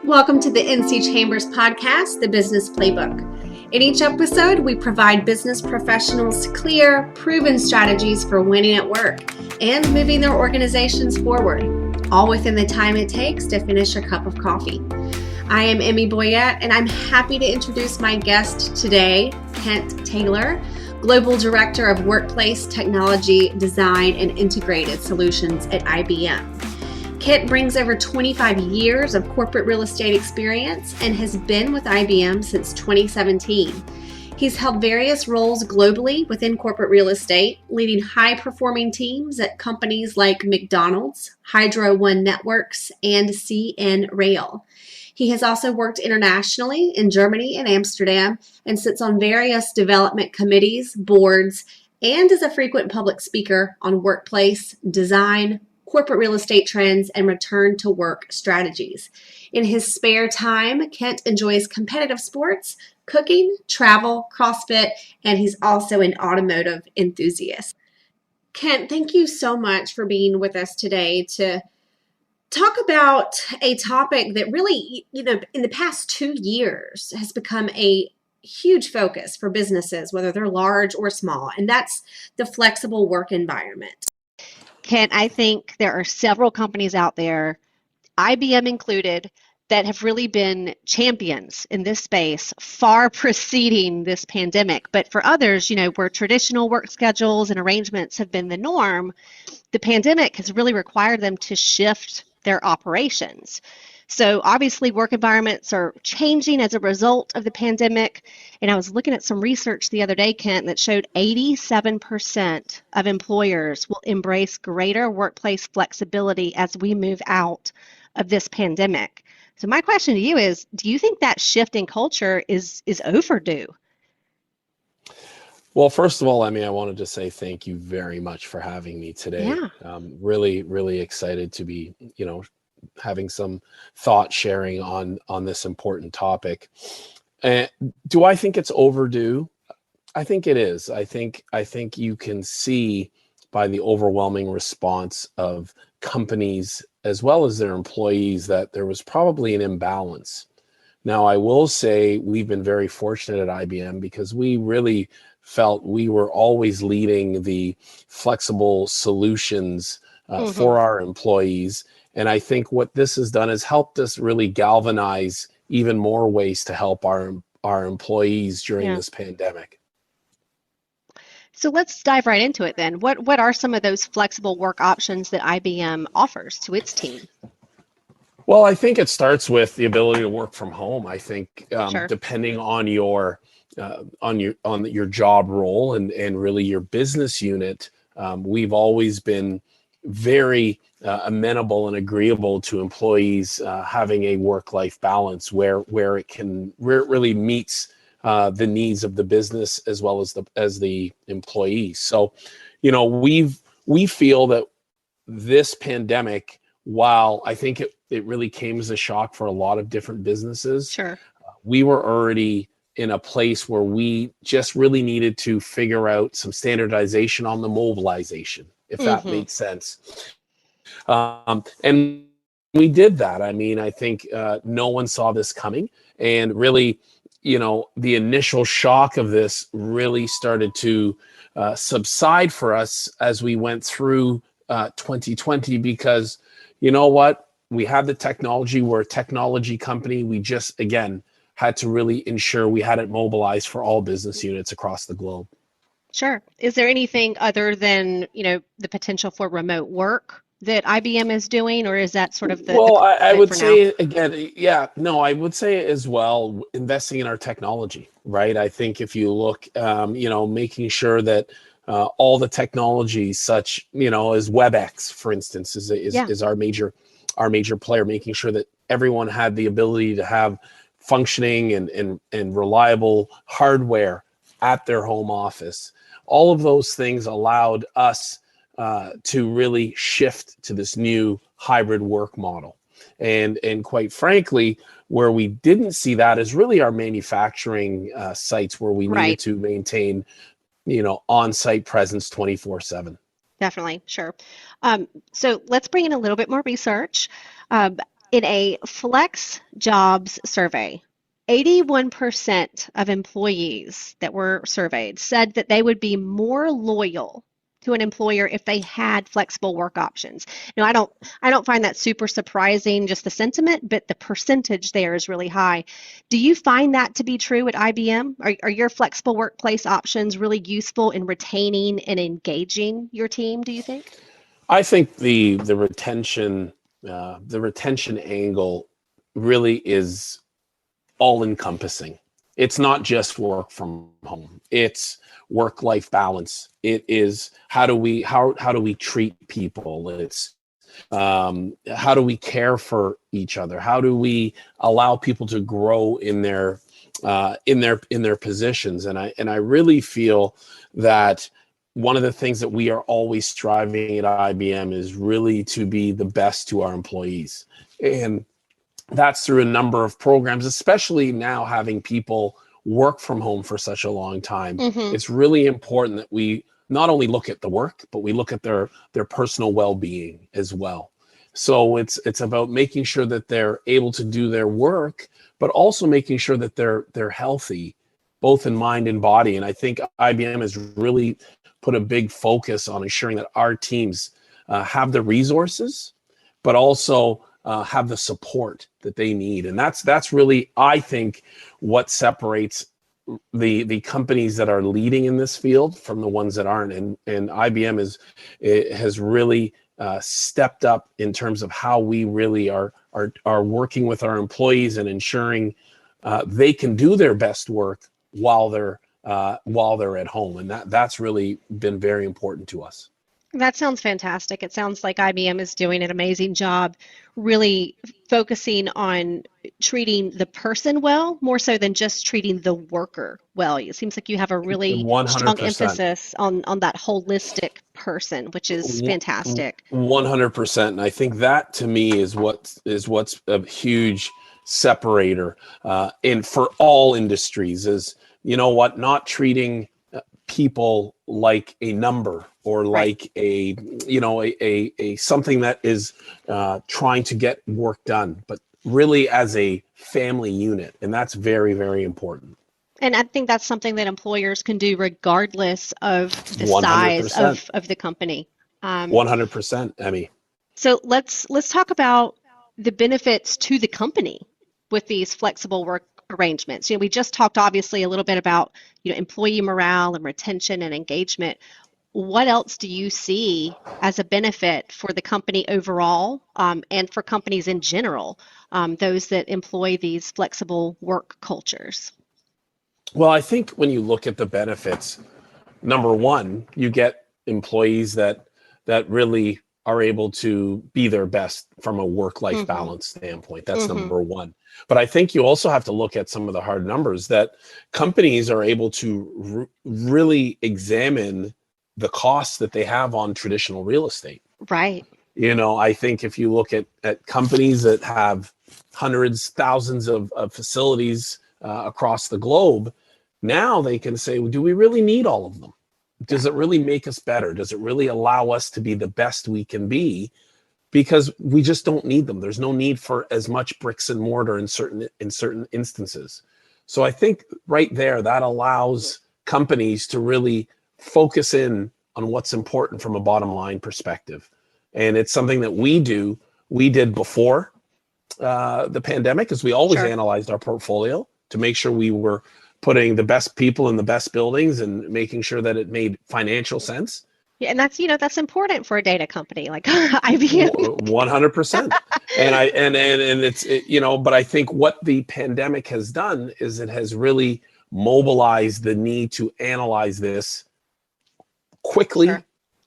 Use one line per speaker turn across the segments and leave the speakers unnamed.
Welcome to the NC Chambers podcast, the Business Playbook. In each episode, we provide business professionals clear, proven strategies for winning at work and moving their organizations forward, all within the time it takes to finish a cup of coffee. I am Emmy Boyette, and I'm happy to introduce my guest today, Kent Taylor, Global Director of Workplace Technology Design and Integrated Solutions at IBM. Kent brings over 25 years of corporate real estate experience and has been with IBM since 2017. He's held various roles globally within corporate real estate, leading high-performing teams at companies like McDonald's, Hydro One Networks, and CN Rail. He has also worked internationally in Germany and Amsterdam and sits on various development committees, boards, and is a frequent public speaker on workplace design, corporate real estate trends, and return to work strategies. In his spare time, Kent enjoys competitive sports, cooking, travel, CrossFit, and he's also an automotive enthusiast. Kent, thank you so much for being with us today to talk about a topic that really, in the past 2 years has become a huge focus for businesses, whether they're large or small, and that's the flexible work environment.
Kent, I think there are several companies out there, IBM included, that have really been champions in this space far preceding this pandemic. But for others, where traditional work schedules and arrangements have been the norm, the pandemic has really required them to shift their operations. So obviously work environments are changing as a result of the pandemic. And I was looking at some research the other day, Kent, that showed 87% of employers will embrace greater workplace flexibility as we move out of this pandemic. So my question to you is, do you think that shift in culture is overdue?
Well, first of all, Emmy, I wanted to say thank you very much for having me today.
Yeah.
Really, really excited to be, having some thought sharing on this important topic. Do I think it's overdue? I think it is. I think you can see by the overwhelming response of companies as well as their employees that there was probably an imbalance. Now, I will say we've been very fortunate at IBM because we really felt we were always leading the flexible solutions for our employees. And I think what this has done is helped us really galvanize even more ways to help our employees during this pandemic.
So let's dive right into it then. What are some of those flexible work options that IBM offers to its team?
Well, I think it starts with the ability to work from home. I think
Sure.
depending on your job role and really your business unit, we've always been very amenable and agreeable to employees having a work-life balance where it really meets the needs of the business as well as the employees. So, we feel that this pandemic, while I think it really came as a shock for a lot of different businesses,
Sure.
We were already in a place where we just really needed to figure out some standardization on the mobilization, if that makes sense. And we did that. I mean, I think no one saw this coming. And really, the initial shock of this really started to subside for us as we went through 2020, because you know what? We had the technology. We're a technology company. We just, again, had to really ensure we had it mobilized for all business units across the globe.
Sure. Is there anything other than, the potential for remote work that IBM is doing, or is that sort of the...
Well, I would say,
now?
again, I would say as well, investing in our technology, right? I think if you look, making sure that all the technology such, as WebEx, for instance, is our major player, making sure that everyone had the ability to have functioning and reliable hardware at their home office. All of those things allowed us to really shift to this new hybrid work model. And quite frankly, where we didn't see that is really our manufacturing sites where we needed to maintain, on-site presence 24/7.
Definitely, sure. So let's bring in a little bit more research. In a Flex Jobs survey, 81% of employees that were surveyed said that they would be more loyal to an employer if they had flexible work options. Now, I don't find that super surprising, just the sentiment, but the percentage there is really high. Do you find that to be true at IBM? Are your flexible workplace options really useful in retaining and engaging your team, do you think?
I think the retention angle really is all encompassing. It's not just work from home. It's work-life balance. It is how do we treat people? It's how do we care for each other? How do we allow people to grow in their positions? And I really feel that one of the things that we are always striving at IBM is really to be the best to our employees. And that's through a number of programs, especially now having people work from home for such a long time.
Mm-hmm.
It's really important that we not only look at the work, but we look at their personal well-being as well. So it's about making sure that they're able to do their work, but also making sure that they're healthy, both in mind and body. And I think IBM has really put a big focus on ensuring that our teams have the resources, but also have the support that they need. And that's really, I think, what separates the companies that are leading in this field from the ones that aren't. And IBM has really stepped up in terms of how we really are working with our employees and ensuring they can do their best work while they're at home. And that's really been very important to us.
That sounds fantastic. It sounds like IBM is doing an amazing job really focusing on treating the person well, more so than just treating the worker well. It seems like you have a really
100%.
strong emphasis on that holistic person, which is fantastic.
100%. And I think that to me is what's a huge separator for all industries is, you know what, not treating people like a number or like a something that is trying to get work done, but really as a family unit. And that's very, very important.
And I think that's something that employers can do regardless of the
100%.
size of the company.
100%, Emmy.
So let's talk about the benefits to the company with these flexible work arrangements. We just talked obviously a little bit about employee morale and retention and engagement. What else do you see as a benefit for the company overall, and for companies in general, those that employ these flexible work cultures?
Well, I think when you look at the benefits, number one, you get employees that really are able to be their best from a work-life balance standpoint. That's number one. But I think you also have to look at some of the hard numbers that companies are able to really examine the costs that they have on traditional real estate.
Right.
I think if you look at companies that have hundreds, thousands of facilities across the globe, now they can say, well, do we really need all of them? Does it really make us better? Does it really allow us to be the best we can be? Because we just don't need them. There's no need for as much bricks and mortar in certain instances. So I think right there, that allows companies to really focus in on what's important from a bottom line perspective. And it's something that we did before the pandemic, because we always analyzed our portfolio to make sure we were putting the best people in the best buildings and making sure that it made financial sense.
Yeah, and that's important for a data company like IBM.
100%. But I think what the pandemic has done is it has really mobilized the need to analyze this quickly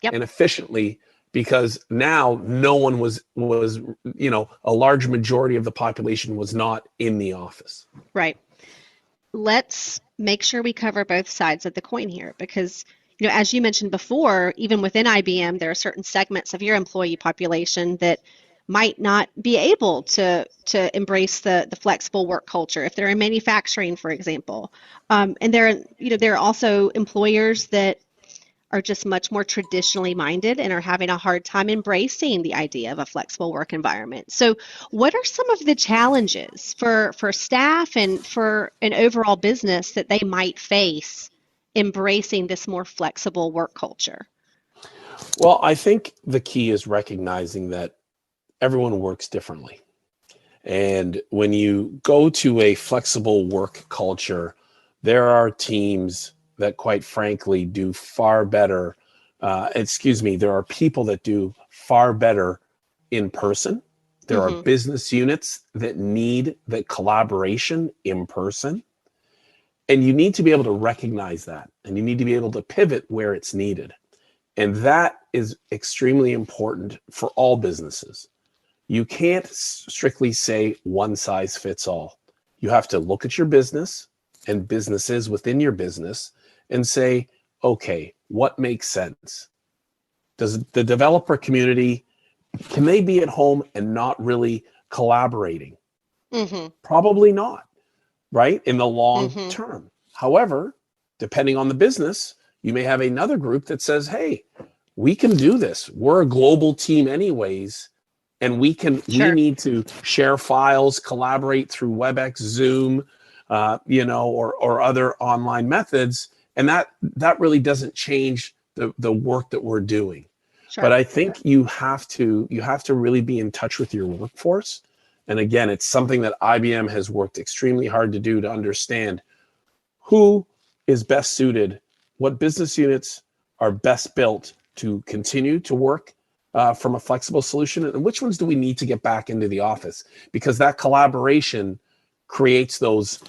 and efficiently, because now no one was a large majority of the population was not in the office.
Right. Let's make sure we cover both sides of the coin here, because as you mentioned before, even within IBM, there are certain segments of your employee population that might not be able to embrace the flexible work culture if they're in manufacturing, for example. And there are also employers that are just much more traditionally minded and are having a hard time embracing the idea of a flexible work environment. So what are some of the challenges for staff and for an overall business that they might face embracing this more flexible work culture?
Well, I think the key is recognizing that everyone works differently. And when you go to a flexible work culture, there are teams that, quite frankly, do far better. There are people that do far better in person. There are business units that need the collaboration in person. And you need to be able to recognize that. And you need to be able to pivot where it's needed. And that is extremely important for all businesses. You can't strictly say one size fits all. You have to look at your business and businesses within your business and say, okay, what makes sense? Does the developer community, can they be at home and not really collaborating? Probably not, right? In the long term. However, depending on the business, you may have another group that says, hey, we can do this. We're a global team anyways. And we need to share files, collaborate through WebEx, Zoom, or other online methods. And that really doesn't change the work that we're doing. Sure. But I think you have to really be in touch with your workforce. And again, it's something that IBM has worked extremely hard to do, to understand who is best suited, what business units are best built to continue to work from a flexible solution, and which ones do we need to get back into the office? Because that collaboration creates those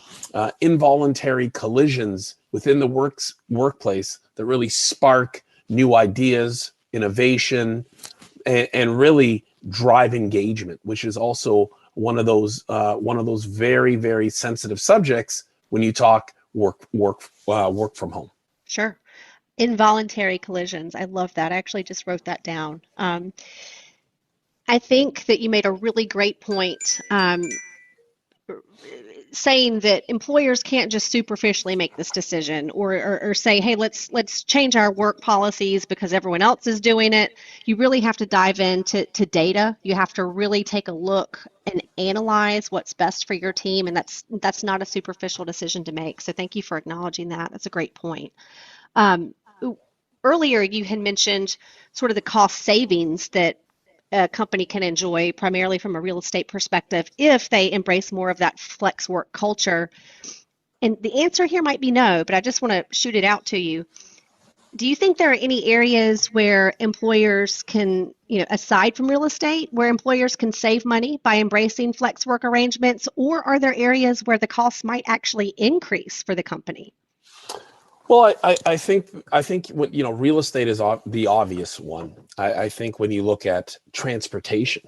involuntary collisions within the workplace that really spark new ideas, innovation, and really drive engagement, which is also one of those very, very sensitive subjects when you talk work from home.
Sure. Involuntary collisions. I love that. I actually just wrote that down. I think that you made a really great point, saying that employers can't just superficially make this decision or say, hey, let's change our work policies because everyone else is doing it. You really have to dive into data. You have to really take a look and analyze what's best for your team, and that's not a superficial decision to make. So thank you for acknowledging that. That's a great point. Earlier, you had mentioned sort of the cost savings that a company can enjoy, primarily from a real estate perspective, if they embrace more of that flex work culture. And the answer here might be no, but I just want to shoot it out to you. Do you think there are any areas where employers can, aside from real estate, where employers can save money by embracing flex work arrangements, or are there areas where the costs might actually increase for the company?
Well, I think real estate is the obvious one. I think when you look at transportation,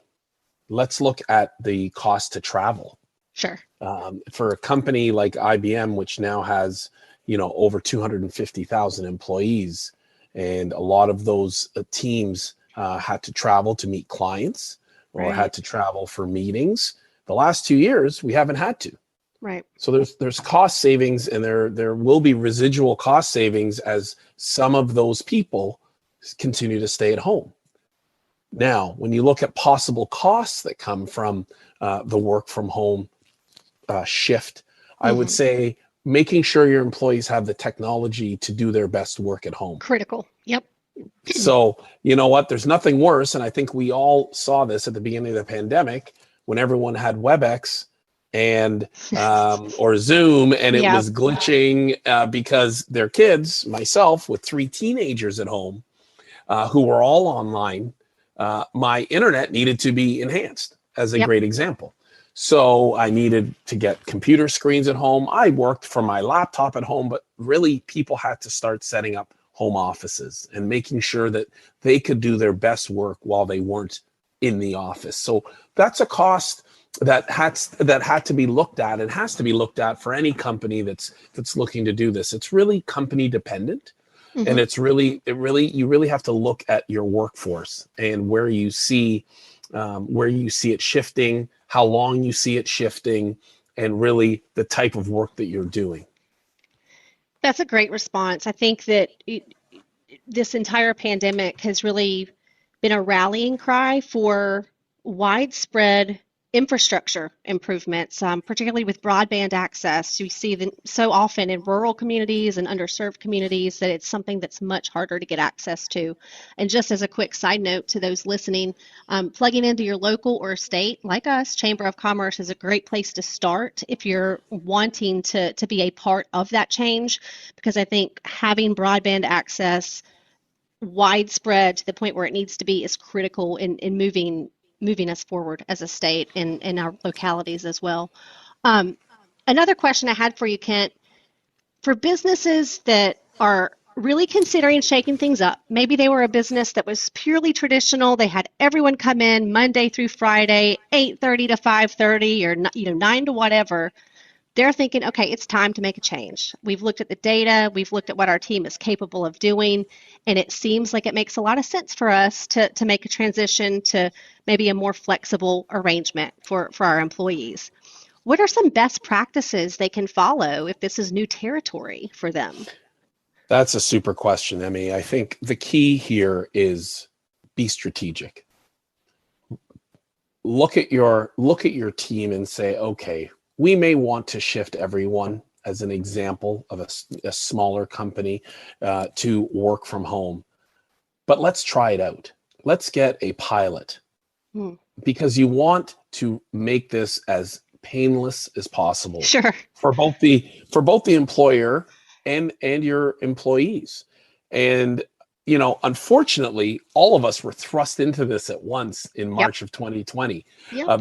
let's look at the cost to travel.
Sure.
For a company like IBM, which now has over 250,000 employees, and a lot of those teams had to travel to meet clients or had to travel for meetings. The last 2 years, we haven't had to.
Right.
So there's cost savings, and there will be residual cost savings as some of those people continue to stay at home. Now, when you look at possible costs that come from the work from home shift, I would say making sure your employees have the technology to do their best work at home.
Critical. Yep.
So you know what? There's nothing worse, and I think we all saw this at the beginning of the pandemic when everyone had WebEx and or Zoom, and it was glitching because their kids, myself with 3 teenagers at home who were all online, my internet needed to be enhanced, as a great example. So I needed to get computer screens at home. I worked from my laptop at home, but really people had to start setting up home offices and making sure that they could do their best work while they weren't in the office. So that's a cost that had to be looked at, and has to be looked at for any company that's looking to do this. It's really company dependent, and you really have to look at your workforce and where you see it shifting, how long you see it shifting, and really the type of work that you're doing.
That's a great response. I think that this entire pandemic has really been a rallying cry for widespread infrastructure improvements, particularly with broadband access. You see them so often in rural communities and underserved communities that it's something that's much harder to get access to. And just as a quick side note to those listening, plugging into your local or state, like us, Chamber of Commerce is a great place to start if you're wanting to be a part of that change, because I think having broadband access widespread to the point where it needs to be is critical in moving us forward as a state and in our localities as well. Another question I had for you, Kent, for businesses that are really considering shaking things up, maybe they were a business that was purely traditional, they had everyone come in Monday through Friday, 8:30 to 5:30 or 9 to whatever. They're thinking, okay, it's time to make a change. We've looked at the data, we've looked at what our team is capable of doing, and it seems like it makes a lot of sense for us to make a transition to maybe a more flexible arrangement for our employees. What are some best practices they can follow if this is new territory for them?
That's a super question, Emmy. I think the key here is be strategic. Look at your team and say, okay, we may want to shift everyone, as an example of a smaller company, to work from home. But let's try it out. Let's get a pilot, because you want to make this as painless as possible.
Sure.
For both the employer and your employees. And unfortunately, all of us were thrust into this at once in March of 2020.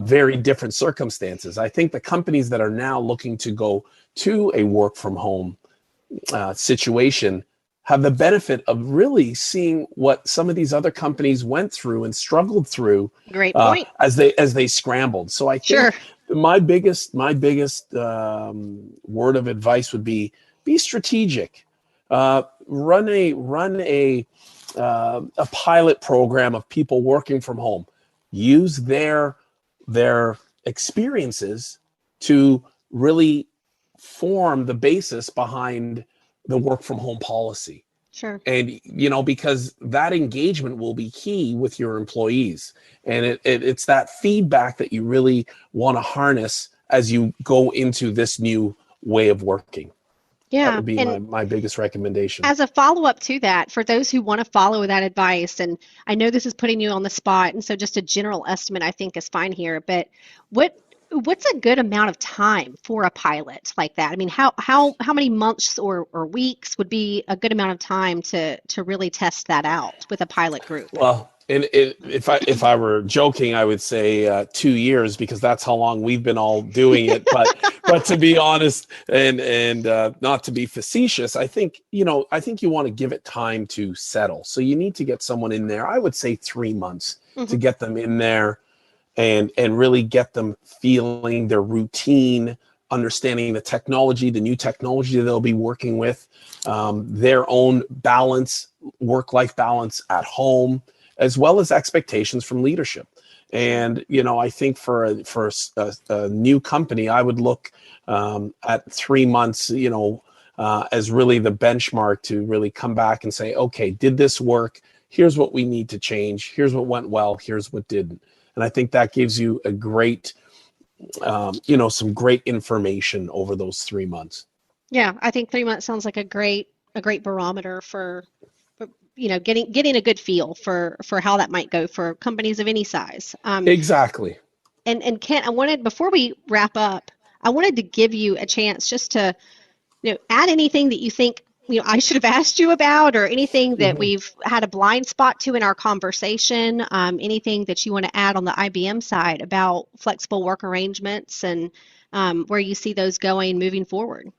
Very different circumstances. I think the companies that are now looking to go to a work from home situation have the benefit of really seeing what some of these other companies went through and struggled through.
Great point.
As they scrambled. So I think my biggest word of advice would be strategic. Run a pilot program of people working from home. Use their experiences to really form the basis behind the work from home policy.
Sure.
And because that engagement will be key with your employees, and it's that feedback that you really want to harness as you go into this new way of working.
Yeah,
that would be my biggest recommendation.
As a follow-up to that, for those who want to follow that advice, and I know this is putting you on the spot, and so just a general estimate I think is fine here, but what's a good amount of time for a pilot like that? I mean, how many months or weeks would be a good amount of time to really test that out with a pilot group?
Well, and if I were joking, I would say 2 years, because that's how long we've been all doing it. But to be honest, and not to be facetious, I think you want to give it time to settle. So you need to get someone in there. I would say 3 months to get them in there, and really get them feeling their routine, understanding the technology, the new technology they'll be working with, their own balance, work-life balance at home, as well as expectations from leadership. And, I think for a new company, I would look at 3 months, as really the benchmark to really come back and say, okay, did this work? Here's what we need to change. Here's what went well. Here's what didn't. And I think that gives you a great, some great information over those 3 months.
Yeah, I think 3 months sounds like a great barometer for getting a good feel for how that might go for companies of any size.
Exactly.
And Kent, before we wrap up, I wanted to give you a chance just to add anything that you think I should have asked you about, or anything that we've had a blind spot to in our conversation, anything that you want to add on the IBM side about flexible work arrangements and where you see those going moving forward.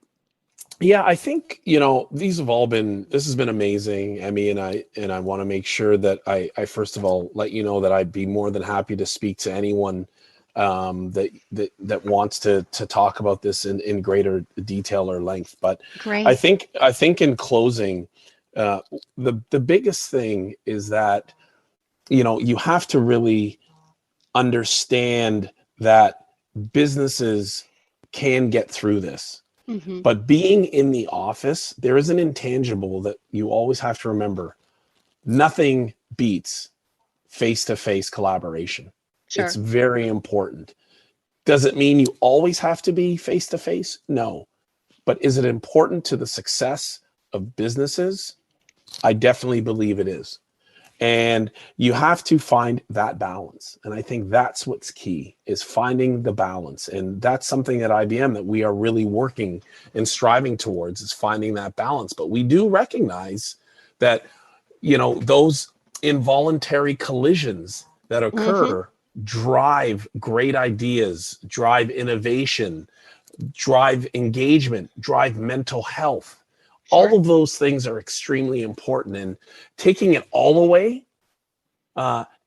Yeah, I think, this has been amazing, Emmy, and I want to make sure that I first of all let you know that I'd be more than happy to speak to anyone that wants to talk about this in greater detail or length. But
Great.
I think in closing, the biggest thing is that, you have to really understand that businesses can get through this. But being in the office, there is an intangible that you always have to remember. nothing beats face-to-face collaboration.
Sure.
It's very important. Does it mean you always have to be face-to-face? No. But is it important to the success of businesses? I definitely believe it is. And you have to find that balance. And I think that's what's key, is finding the balance. And that's something at IBM that we are really working and striving towards, is finding that balance. But we do recognize that, those involuntary collisions that occur drive great ideas, drive innovation, drive engagement, drive mental health.
Sure.
All of those things are extremely important, and taking it all away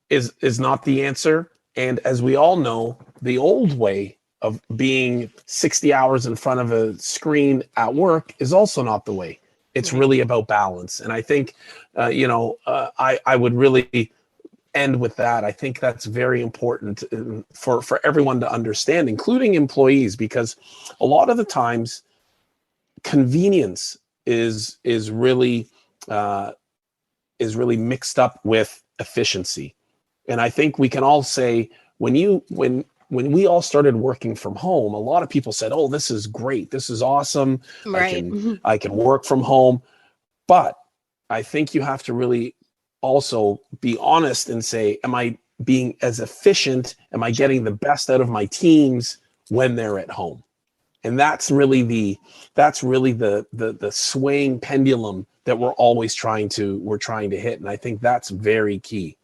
is not the answer. And as we all know, the old way of being 60 hours in front of a screen at work is also not the way. It's really about balance. And I think, I would really end with that. I think that's very important for everyone to understand, including employees, because a lot of the times convenience is really mixed up with efficiency. And I think we can all say, when we all started working from home, a lot of people said, "Oh, this is great. This is awesome.
Right.
I can work from home." But I think you have to really also be honest and say, am I being as efficient? Am I getting the best out of my teams when they're at home? And that's really the swaying pendulum that we're trying to hit. And I think that's very key,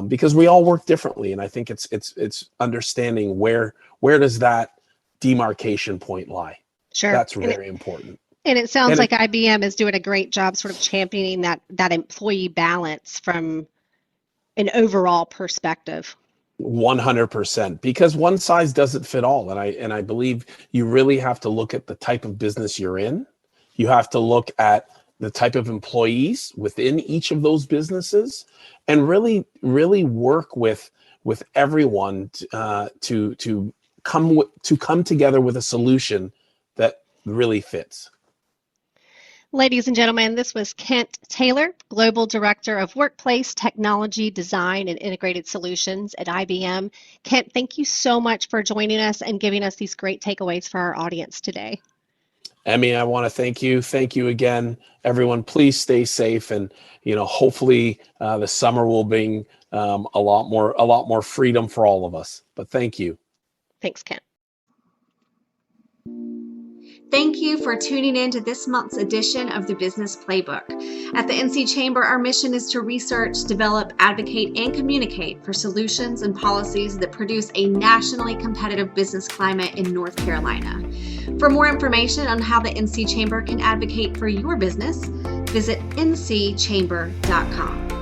because we all work differently. And I think it's understanding where does that demarcation point lie.
Sure.
That's very important.
And it sounds like IBM is doing a great job sort of championing that employee balance from an overall perspective.
100%, because one size doesn't fit all. And I believe you really have to look at the type of business you're in. You have to look at the type of employees within each of those businesses, and really work with everyone to come together with a solution that really fits.
Ladies and gentlemen, this was Kent Taylor, Global Director of Workplace Technology Design and Integrated Solutions at IBM. Kent, thank you so much for joining us and giving us these great takeaways for our audience today.
Emmy, I want to thank you. Thank you again, everyone. Please stay safe, and hopefully the summer will bring a lot more freedom for all of us. But thank you.
Thanks, Kent.
Thank you for tuning in to this month's edition of the Business Playbook. At the NC Chamber, our mission is to research, develop, advocate, and communicate for solutions and policies that produce a nationally competitive business climate in North Carolina. For more information on how the NC Chamber can advocate for your business, visit ncchamber.com.